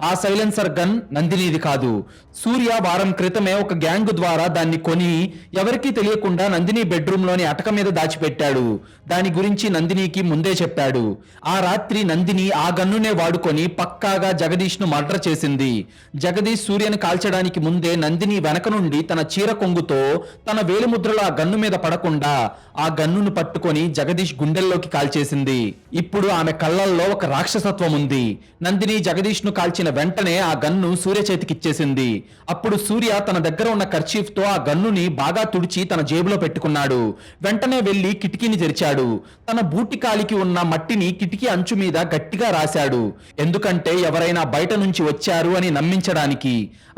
ఆ సైలెన్సర్ గన్ నందినిది కాదు. సూర్య వారం క్రితమే ఒక గ్యాంగ్ ద్వారా దాన్ని కొని ఎవరికీ తెలియకుండా నందిని బెడ్రూమ్ లోని అటక మీద దాచిపెట్టాడు. దాని గురించి నందినికి ముందే చెప్పాడు. ఆ రాత్రి నందిని ఆ గన్నునే వాడుకొని పక్కాగా జగదీష్ ను మర్డర్ చేసింది. జగదీష్ సూర్యను కాల్చడానికి ముందే నందిని వెనక నుండి తన చీర కొంగుతో తన వేలిముద్రలు ఆ గన్ను మీద పడకుండా ఆ గన్నును పట్టుకొని జగదీష్ గుండెల్లోకి కాల్చేసింది. ఇప్పుడు ఆమె కళ్ళల్లో ఒక రాక్షసత్వం ఉంది. నందిని జగదీష్ ను కాల్చిన వెంటనే ఆ గన్ను సూర్య చేతికిచ్చేసింది. అప్పుడు సూర్య తన దగ్గర ఉన్న కర్చీఫ్ తో ఆ గన్నుని బాగా తుడిచి తన జేబులో పెట్టుకున్నాడు. వెంటనే వెళ్లి కిటికీని తెరిచాడు. తన బూటి కాలికి ఉన్న మట్టిని కిటికీ అంచు మీద గట్టిగా రాశాడు. ఎందుకంటే ఎవరైనా బయట నుంచి వచ్చారు అని నమ్మించడానికి.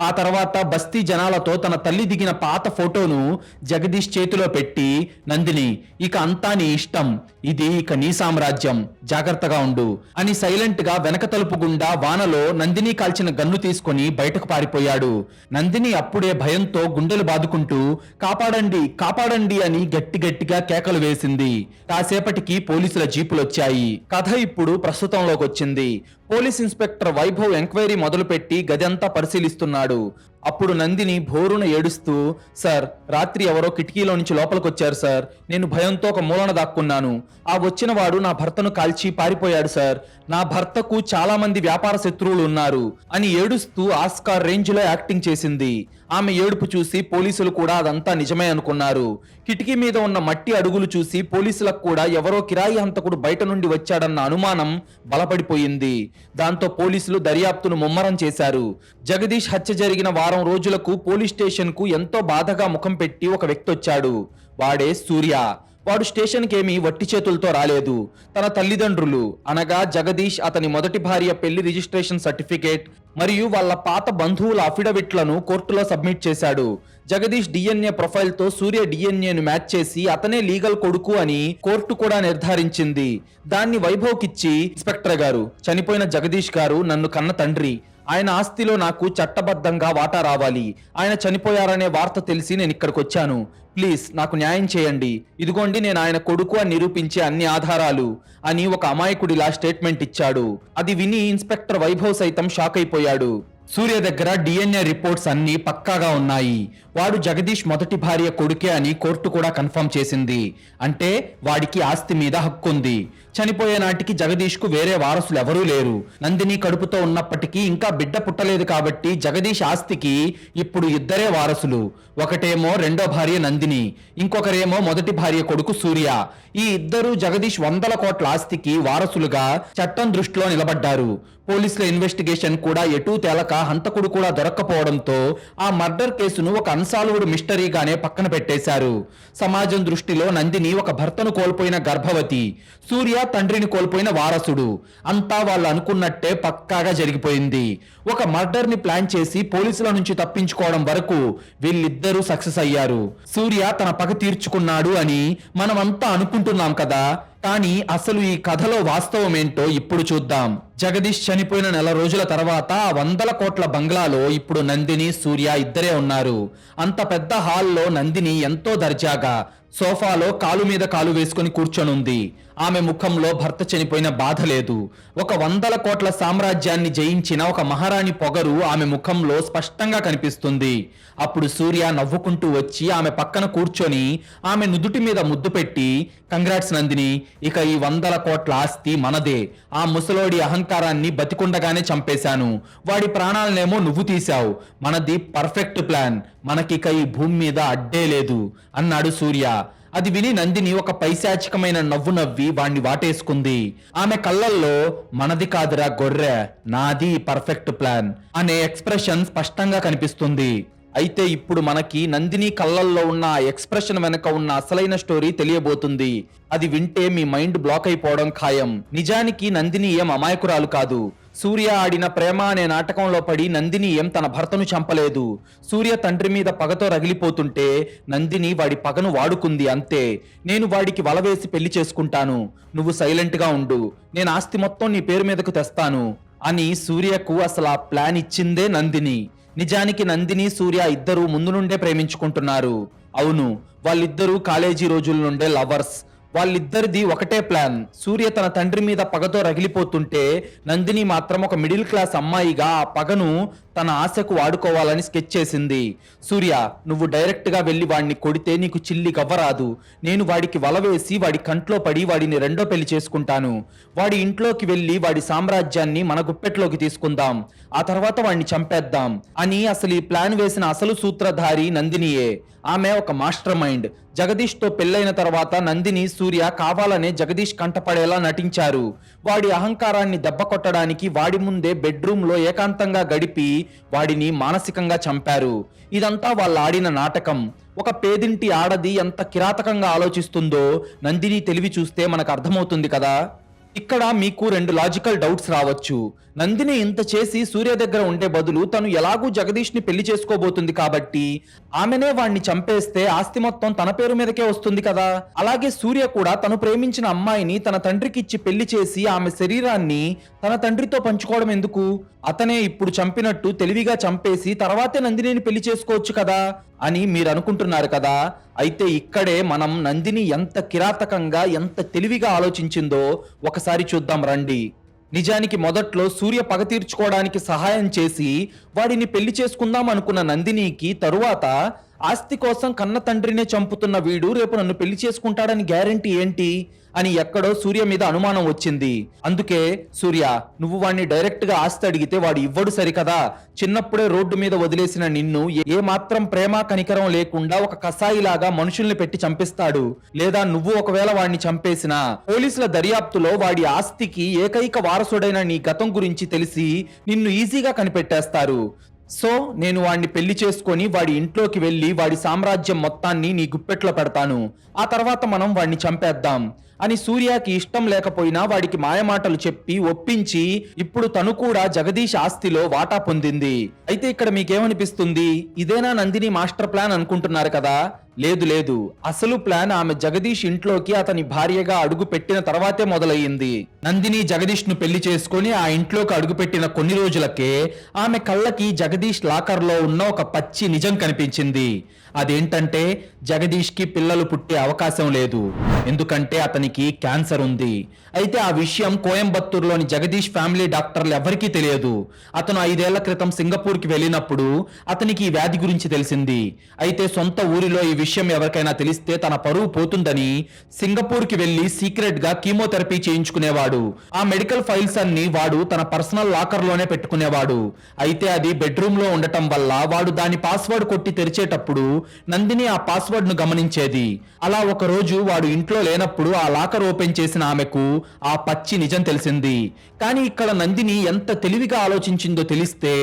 ఆ తర్వాత బస్తీ జనాలతో తన తల్లి దిగిన పాత ఫోటోను జగదీష్ చేతిలో పెట్టి, నందిని ఇక అంతా నీ ఇష్టం, ఇది ఇక నీ సామ్రాజ్యం, జాగ్రత్తగా ఉండు అని సైలెంట్ గా వెనక తలుపు గుండా వానలో నందిని కాల్చిన గన్ను తీసుకొని బయటకు పారిపోయాడు. నందిని అప్పుడే భయంతో గుండెలు బాదుకుంటూ కాపాడండి కాపాడండి అని గట్టిగా కేకలు వేసింది. కాసేపటికి పోలీసుల జీపులొచ్చాయి. కథ ఇప్పుడు ప్రస్తుతంలోకి వచ్చింది. పోలీస్ ఇన్స్పెక్టర్ వైభవ్ ఎంక్వైరీ మొదలుపెట్టి గదంతా పరిశీలిస్తున్నాడు. అప్పుడు నందిని భోరున ఏడుస్తూ, సార్, రాత్రి ఎవరో కిటికీలో నుంచి లోపలికొచ్చారు సార్, నేను భయంతో ఒక మూలన దాక్కున్నాను. ఆ వచ్చిన వాడు నా భర్తను కాల్చి పారిపోయాడు సార్, నా భర్తకు చాలా మంది వ్యాపార శత్రువులు ఉన్నారు అని ఏడుస్తూ ఆస్కార్ రేంజ్ లో యాక్టింగ్ చేసింది. ఆమె ఏడుపు చూసి పోలీసులు కూడా అదంతా నిజమే అనుకున్నారు. కిటికీ మీద ఉన్న మట్టి అడుగులు చూసి పోలీసులకు కూడా ఎవరో కిరాయి హంతకుడు బయట నుండి వచ్చాడన్న అనుమానం బలపడిపోయింది. దాంతో పోలీసులు దర్యాప్తును ముమ్మరం చేశారు. జగదీష్ హత్య జరిగిన వారం రోజులకు పోలీస్ స్టేషన్ కు ఎంతో బాధగా ముఖం పెట్టి ఒక వ్యక్తి వచ్చాడు. వాడే సూర్య. వాడు స్టేషన్కి ఏమీ వట్టి చేతులతో రాలేదు. తన తల్లిదండ్రులు అనగా జగదీష్, అతని మొదటి భార్య పెళ్లి రిజిస్ట్రేషన్ సర్టిఫికేట్ మరియు వాళ్ళ పాత బంధువుల అఫిడవిట్లను కోర్టులో సబ్మిట్ చేశాడు. జగదీష్ డిఎన్ఏ ప్రొఫైల్ తో సూర్య డిఎన్ఏను మ్యాచ్ చేసి అతనే లీగల్ కొడుకు అని కోర్టు కూడా నిర్ధారించింది. దాన్ని వైభవ్కిచ్చి, ఇన్స్పెక్టర్ గారు, చనిపోయిన జగదీష్ గారు నన్ను కన్న తండ్రి, ఆయన ఆస్తిలో నాకు చట్టబద్ధంగా వాటా రావాలి. ఆయన చనిపోయారనే వార్త తెలిసి నేను ఇక్కడికి వచ్చాను. ప్లీజ్ నాకు న్యాయం చేయండి. ఇదిగోండి నేను ఆయన కొడుకు అని నిరూపించే అన్ని ఆధారాలు అని ఒక అమాయకుడిలా స్టేట్మెంట్ ఇచ్చాడు. అది విని ఇన్స్పెక్టర్ వైభవ్ సైతం షాక్ అయిపోయాడు. సూర్య దగ్గర డిఎన్ఏ రిపోర్ట్స్ అన్ని పక్కాగా ఉన్నాయి. వాడు జగదీష్ మొదటి భార్య కొడుకే అని కోర్టు కూడా కన్ఫర్మ్ చేసింది. అంటే వాడికి ఆస్తి మీద హక్కు ఉంది. చనిపోయే నాటికి జగదీష్ కు వేరే వారసులు ఎవరూ లేరు. నందిని కడుపుతో ఉన్నప్పటికీ ఇంకా బిడ్డ పుట్టలేదు కాబట్టి జగదీష్ ఆస్తికి ఇప్పుడు ఇద్దరే వారసులు. ఒకటేమో రెండో భార్య నందిని, ఇంకొకరేమో మొదటి భార్య కొడుకు సూర్య. ఈ ఇద్దరు జగదీష్ 100 కోట్ల ఆస్తికి వారసులుగా చట్టం దృష్టిలో నిలబడ్డారు. పోలీసుల ఇన్వెస్టిగేషన్ కూడా ఎటూ తేలక హంతకుడు కూడా దొరక్కపోవడంతో ఆ మర్డర్ కేసును ఒక అన్సాల్వ్డ్ మిస్టరీగానే పక్కన పెట్టేశారు. సమాజం దృష్టిలో నందిని ఒక భర్తను కోల్పోయిన గర్భవతి, సూర్య తండ్రిని కోల్పోయిన వారసుడు. అంతా వాళ్ళు అనుకున్నట్టే పక్కాగా జరిగిపోయింది. ఒక మర్డర్ ని ప్లాన్ చేసి పోలీసుల నుంచి తప్పించుకోవడం వరకు వీళ్ళిద్దరూ సక్సెస్ అయ్యారు. సూర్య తన పగ తీర్చుకున్నాడు అని మనమంతా అనుకుంటున్నాం కదా, కానీ అసలు ఈ కథలో వాస్తవం ఏంటో ఇప్పుడు చూద్దాం. జగదీష్ చనిపోయిన నెల రోజుల తర్వాత 100 కోట్ల బంగ్లాలో ఇప్పుడు నందిని, సూర్య ఇద్దరే ఉన్నారు. అంత పెద్ద హాల్లో నందిని ఎంతో దర్జాగా, సోఫాలో కాలు మీద కాలు వేసుకుని కూర్చొనుంది. ఆమె ముఖంలో భర్త చనిపోయిన బాధ లేదు. ఒక 100 కోట్ల సామ్రాజ్యాన్ని జయించిన ఒక మహారాణి పొగరు ఆమె ముఖంలో స్పష్టంగా కనిపిస్తుంది. అప్పుడు సూర్య నవ్వుకుంటూ వచ్చి ఆమె పక్కన కూర్చొని ఆమె నుదుటి మీద ముద్దు పెట్టి, కంగ్రాట్స్ నందిని, ఇక ఈ 100 కోట్ల ఆస్తి మనదే. ఆ ముసలోడి అహంకారాన్ని బతికుండగానే చంపేశాను. వాడి ప్రాణాలనేమో నువ్వు తీశావు. మనది పర్ఫెక్ట్ ప్లాన్. మనకిక ఈ భూమి మీద అడ్డే లేదు అన్నాడు సూర్య. అది విని నందిని ఒక పైశాచికమైన నవ్వు నవ్వి వాణ్ణి వాటేసుకుంది. ఆమె కళ్ళల్లో మనది కాదురా గొర్రె, నాది పర్ఫెక్ట్ ప్లాన్ అనే ఎక్స్ప్రెషన్ స్పష్టంగా కనిపిస్తుంది. అయితే ఇప్పుడు మనకి నందిని కళ్ళల్లో ఉన్న ఆ ఎక్స్ప్రెషన్ వెనక ఉన్న అసలైన స్టోరీ తెలియబోతుంది. అది వింటే మీ మైండ్ బ్లాక్ అయిపోవడం ఖాయం. నిజానికి నందిని ఏం అమాయకురాలు కాదు. సూర్య ఆడిన ప్రేమ అనే నాటకంలో పడి నందిని ఏం తన భర్తను చంపలేదు. సూర్య తండ్రి మీద పగతో రగిలిపోతుంటే నందిని వాడి పగను వాడుకుంది అంతే. నేను వాడికి వలవేసి పెళ్లి చేసుకుంటాను, నువ్వు సైలెంట్ గా ఉండు, నేను ఆస్తి మొత్తం నీ పేరు మీదకు తెస్తాను అని సూర్యకు అసలు ఆ ప్లాన్ ఇచ్చిందే నందిని. నిజానికి నందిని సూర్య ఇద్దరు ముందు నుండే ప్రేమించుకుంటున్నారు. అవును, వాళ్ళిద్దరూ కాలేజీ రోజుల నుండే లవర్స్. వాళ్ళిద్దరిది ఒకటే ప్లాన్. సూర్య తన తండ్రి మీద పగతో రగిలిపోతుంటే నందిని మాత్రం ఒక మిడిల్ క్లాస్ అమ్మాయిగా ఆ పగను తన ఆశకు వాడుకోవాలని స్కెచ్ చేసింది. సూర్య, నువ్వు డైరెక్ట్ గా వెళ్లి వాడిని కొడితే నీకు చిల్లి గవ్వరాదు. నేను వాడికి వలవేసి వాడి కంట్లో పడి వాడిని రెండో పెళ్లి చేసుకుంటాను. వాడి ఇంట్లోకి వెళ్లి వాడి సామ్రాజ్యాన్ని మన గుప్పెట్లోకి తీసుకుందాం. ఆ తర్వాత వాడిని చంపేద్దాం అని అసలు ఈ ప్లాన్ వేసిన అసలు సూత్రధారి నందినియే. ఆమె ఒక మాస్టర్ మైండ్. జగదీష్ తో పెళ్లైన తర్వాత నందిని సూర్య కావాలనే జగదీష్ కంటపడేలా నటించారు. వాడి అహంకారాన్ని దెబ్బ కొట్టడానికి వాడి ముందే బెడ్రూమ్ లో ఏకాంతంగా గడిపి వాడిని మానసికంగా చంపారు. ఇదంతా వాళ్ళు ఆడిన నాటకం. ఒక పేదింటి ఆడది ఎంత కిరాతకంగా ఆలోచిస్తుందో నందిని తెలివి చూస్తే మనకు అర్థమవుతుంది కదా. ఇక్కడ మీకు 2 లాజికల్ డౌట్స్ రావచ్చు. నందిని ఇంత చేసి సూర్య దగ్గర ఉండే బదులు తను ఎలాగూ జగదీష్ ని పెళ్లి చేసుకోబోతుంది కాబట్టి ఆమెనే వాణ్ణి చంపేస్తే ఆస్తి మొత్తం తన పేరు మీదకే వస్తుంది కదా. అలాగే సూర్య కూడా తను ప్రేమించిన అమ్మాయిని తన తండ్రికి ఇచ్చి పెళ్లి చేసి ఆమె శరీరాన్ని తన తండ్రితో పంచుకోవడం ఎందుకు? అతనే ఇప్పుడు చంపినట్టు తెలివిగా చంపేసి తర్వాతే నందినిని పెళ్లి చేసుకోవచ్చు కదా అని మీరు అనుకుంటున్నారు కదా. అయితే ఇక్కడే మనం నందిని ఎంత కిరాతకంగా ఎంత తెలివిగా ఆలోచించిందో ఒకసారి చూద్దాం రండి. నిజానికి మొదట్లో సూర్య పగ తీర్చుకోవడానికి సహాయం చేసి వాడిని పెళ్లి చేసుకుందాం అనుకున్న నందినికి తరువాత ఆస్తి కోసం కన్న తండ్రినే చంపుతున్న వీడు రేపు నన్ను పెళ్లి చేసుకుంటాడని గ్యారెంటీ ఏంటి అని ఎక్కడో సూర్య మీద అనుమానం వచ్చింది. అందుకే సూర్య, నువ్వు వాడిని డైరెక్ట్ గా ఆస్తి అడిగితే వాడు ఇవ్వడు సరికదా. చిన్నప్పుడే రోడ్డు మీద వదిలేసిన నిన్ను ఏ మాత్రం ప్రేమ కనికరం లేకుండా ఒక కసాయిలాగా మనుషుల్ని పెట్టి చంపిస్తాడు. లేదా నువ్వు ఒకవేళ వాడిని చంపేసినా పోలీసుల దర్యాప్తులో వాడి ఆస్తికి ఏకైక వారసుడైన నీ గతం గురించి తెలిసి నిన్ను ఈజీగా కనిపెట్టేస్తారు. సో నేను వాడిని పెళ్లి చేసుకొని వాడి ఇంట్లోకి వెళ్ళి వాడి సామ్రాజ్యం మొత్తాన్ని నీ గుప్పెట్లో పెడతాను. ఆ తర్వాత మనం వాడిని చంపేద్దాం అని సూర్యకి ఇష్టం లేకపోయినా వాడికి మాయమాటలు చెప్పి ఒప్పించి ఇప్పుడు తను కూడా జగదీష్ ఆస్తిలో వాటా పొందింది. అయితే ఇక్కడ మీకేమనిపిస్తుంది? ఇదేనా నందిని మాస్టర్ ప్లాన్ అనుకుంటున్నారు కదా. లేదు లేదు, అసలు ప్లాన్ ఆమె జగదీష్ ఇంట్లోకి అతని భార్యగా అడుగు పెట్టిన తర్వాతే మొదలయ్యింది. నందిని జగదీష్ ను పెళ్లి చేసుకుని ఆ ఇంట్లోకి అడుగు పెట్టిన కొన్ని రోజులకే ఆమె కళ్ళకి జగదీష్ లాకర్ లో ఉన్న ఒక పచ్చి నిజం కనిపించింది. అదేంటంటే జగదీష్ కి పిల్లలు పుట్టే అవకాశం లేదు, ఎందుకంటే అతనికి క్యాన్సర్ ఉంది. అయితే ఆ విషయం కోయంబత్తూరులోని జగదీష్ ఫ్యామిలీ డాక్టర్లు ఎవరికీ తెలియదు. అతను 5 ఏళ్ల క్రితం సింగపూర్ కి వెళ్ళినప్పుడు అతనికి ఈ వ్యాధి గురించి తెలిసింది. అయితే సొంత ఊరిలో ఈ విషయం ఎవరికైనా తెలిస్తే తన పరువు పోతుందని సింగపూర్ కి వెళ్లి సీక్రెట్ గా కీమోథెరపీ చేయించుకునేవాడు. ఆ మెడికల్ ఫైల్స్ అన్ని వాడు తన పర్సనల్ లాకర్ లోనే పెట్టుకునేవాడు. అయితే అది బెడ్రూమ్ లో ఉండటం వల్ల వాడు దాని పాస్వర్డ్ కొట్టి తెరిచేటప్పుడు నందిని ఆ పాస్వర్డ్ ను గమనించేది. అలా ఒక రోజు వాడు ఇంట్లో లేనప్పుడు ఆ లాకర్ ఓపెన్ చేసిన ఆమెకు ఆ పచ్చి నిజం తెలిసింది. కానీ ఇక్కడ నందిని ఎంత తెలివిగా ఆలోచించిందో తెలిస్తే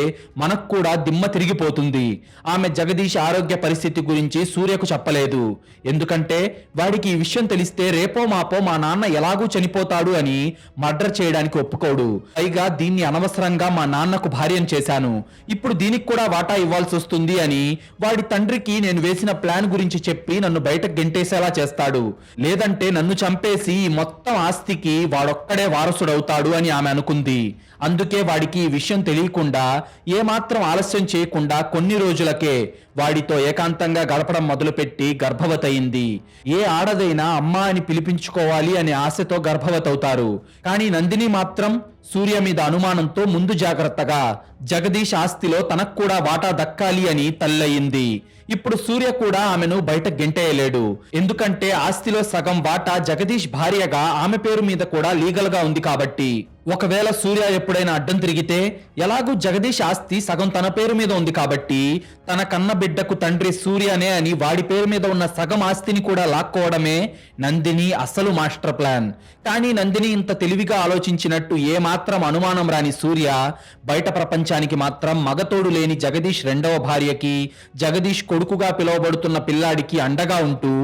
మనకు కూడా దిమ్మ తిరిగిపోతుంది. ఆమె జగదీష్ ఆరోగ్య పరిస్థితి గురించి సూర్యకు చెప్పలేదు. ఎందుకంటే వాడికి ఈ విషయం తెలిస్తే రేపో మాపో మా నాన్న ఎలాగూ చనిపోతాడు అని మర్డర్ చేయడానికి ఒప్పుకోడు. పైగా దీన్ని అనవసరంగా మా నాన్నకు భార్యం చేశాను, ఇప్పుడు దీనికి కూడా వాటా ఇవ్వాల్సి వస్తుంది అని వాడి తండ్రికి నేను వేసిన ప్లాన్ గురించి చెప్పి నన్ను బయటకు గెంటేసేలా చేస్తాడు. లేదంటే నన్ను చంపి చంపేసి ఈ మొత్తం ఆస్తికి వాడొక్కడే వారసుడవుతాడు అని ఆమె అనుకుంది. అందుకే వాడికి ఈ విషయం తెలియకుండా ఏమాత్రం ఆలస్యం చేయకుండా కొన్ని రోజులకే వాడితో ఏకాంతంగా గడపడం మొదలుపెట్టి గర్భవతయింది. ఏ ఆడదైనా అమ్మ అని పిలిపించుకోవాలి అనే ఆశతో గర్భవతవుతారు. కానీ నందిని మాత్రం సూర్య మీద అనుమానంతో ముందు జాగ్రత్తగా జగదీష్ ఆస్తిలో తనకు కూడా వాటా దక్కాలి అని తల్లయింది. ఇప్పుడు సూర్య కూడా ఆమెను బయట గెంటేయలేడు. ఎందుకంటే ఆస్తిలో సగం వాటా జగదీష్ భార్యగా ఆమె పేరు మీద కూడా లీగల్ గా ఉంది కాబట్టి. ఒకవేళ సూర్య ఎప్పుడైనా అడ్డం తిరిగితే ఎలాగూ జగదీష్ ఆస్తి సగం తన పేరు మీద ఉంది కాబట్టి తన కన్న బిడ్డకు తండ్రి సూర్యనే అని వాడి పేరు మీద ఉన్న సగం ఆస్తిని కూడా లాక్కోవడమే నందిని అసలు మాస్టర్ ప్లాన్. కానీ నందిని ఇంత తెలివిగా ఆలోచించినట్టు ఏమాత్రం అనుమానం రాని సూర్య బయట ప్రపంచానికి మాత్రం మగతోడు లేని జగదీష్ రెండవ భార్యకి, జగదీష్ కొడుకుగా పిలువబడుతున్న పిల్లాడికి అండగా ఉంటూ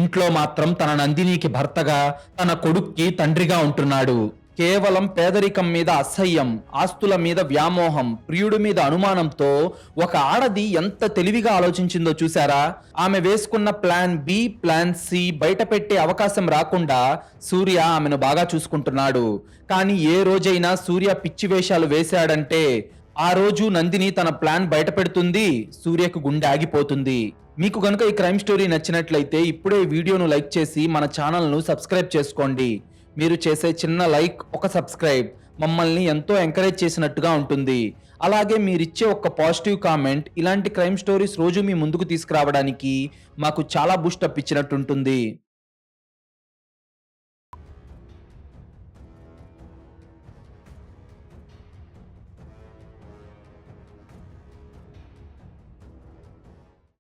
ఇంట్లో మాత్రం తన నందినికి భర్తగా, తన కొడుక్కి తండ్రిగా ఉంటున్నాడు. కేవలం పేదరికం మీద అసహ్యం, ఆస్తుల మీద వ్యామోహం, ప్రియుడి మీద అనుమానంతో ఒక ఆడది ఎంత తెలివిగా ఆలోచించిందో చూసారా? ఆమె వేసుకున్న ప్లాన్ బి, ప్లాన్ సి బయట పెట్టే అవకాశం రాకుండా సూర్య ఆమెను బాగా చూసుకుంటున్నాడు. కానీ ఏ రోజైనా సూర్య పిచ్చి వేషాలు వేశాడంటే ఆ రోజు నందిని తన ప్లాన్ బయట పెడుతుంది, సూర్యకు గుండె ఆగిపోతుంది. మీకు గనుక ఈ క్రైమ్ స్టోరీ నచ్చినట్లయితే ఇప్పుడే ఈ వీడియోను లైక్ చేసి మన ఛానల్ను సబ్స్క్రైబ్ చేసుకోండి. మీరు చేసే చిన్న లైక్, ఒక సబ్స్క్రైబ్ మమ్మల్ని ఎంతో ఎంకరేజ్ చేసినట్టుగా ఉంటుంది. అలాగే మీరిచ్చే ఒక పాజిటివ్ కామెంట్ ఇలాంటి క్రైమ్ స్టోరీస్ రోజు మీ ముందుకు తీసుకురావడానికి మాకు చాలా బూస్టప్ ఇచ్చినట్టు ఉంటుంది.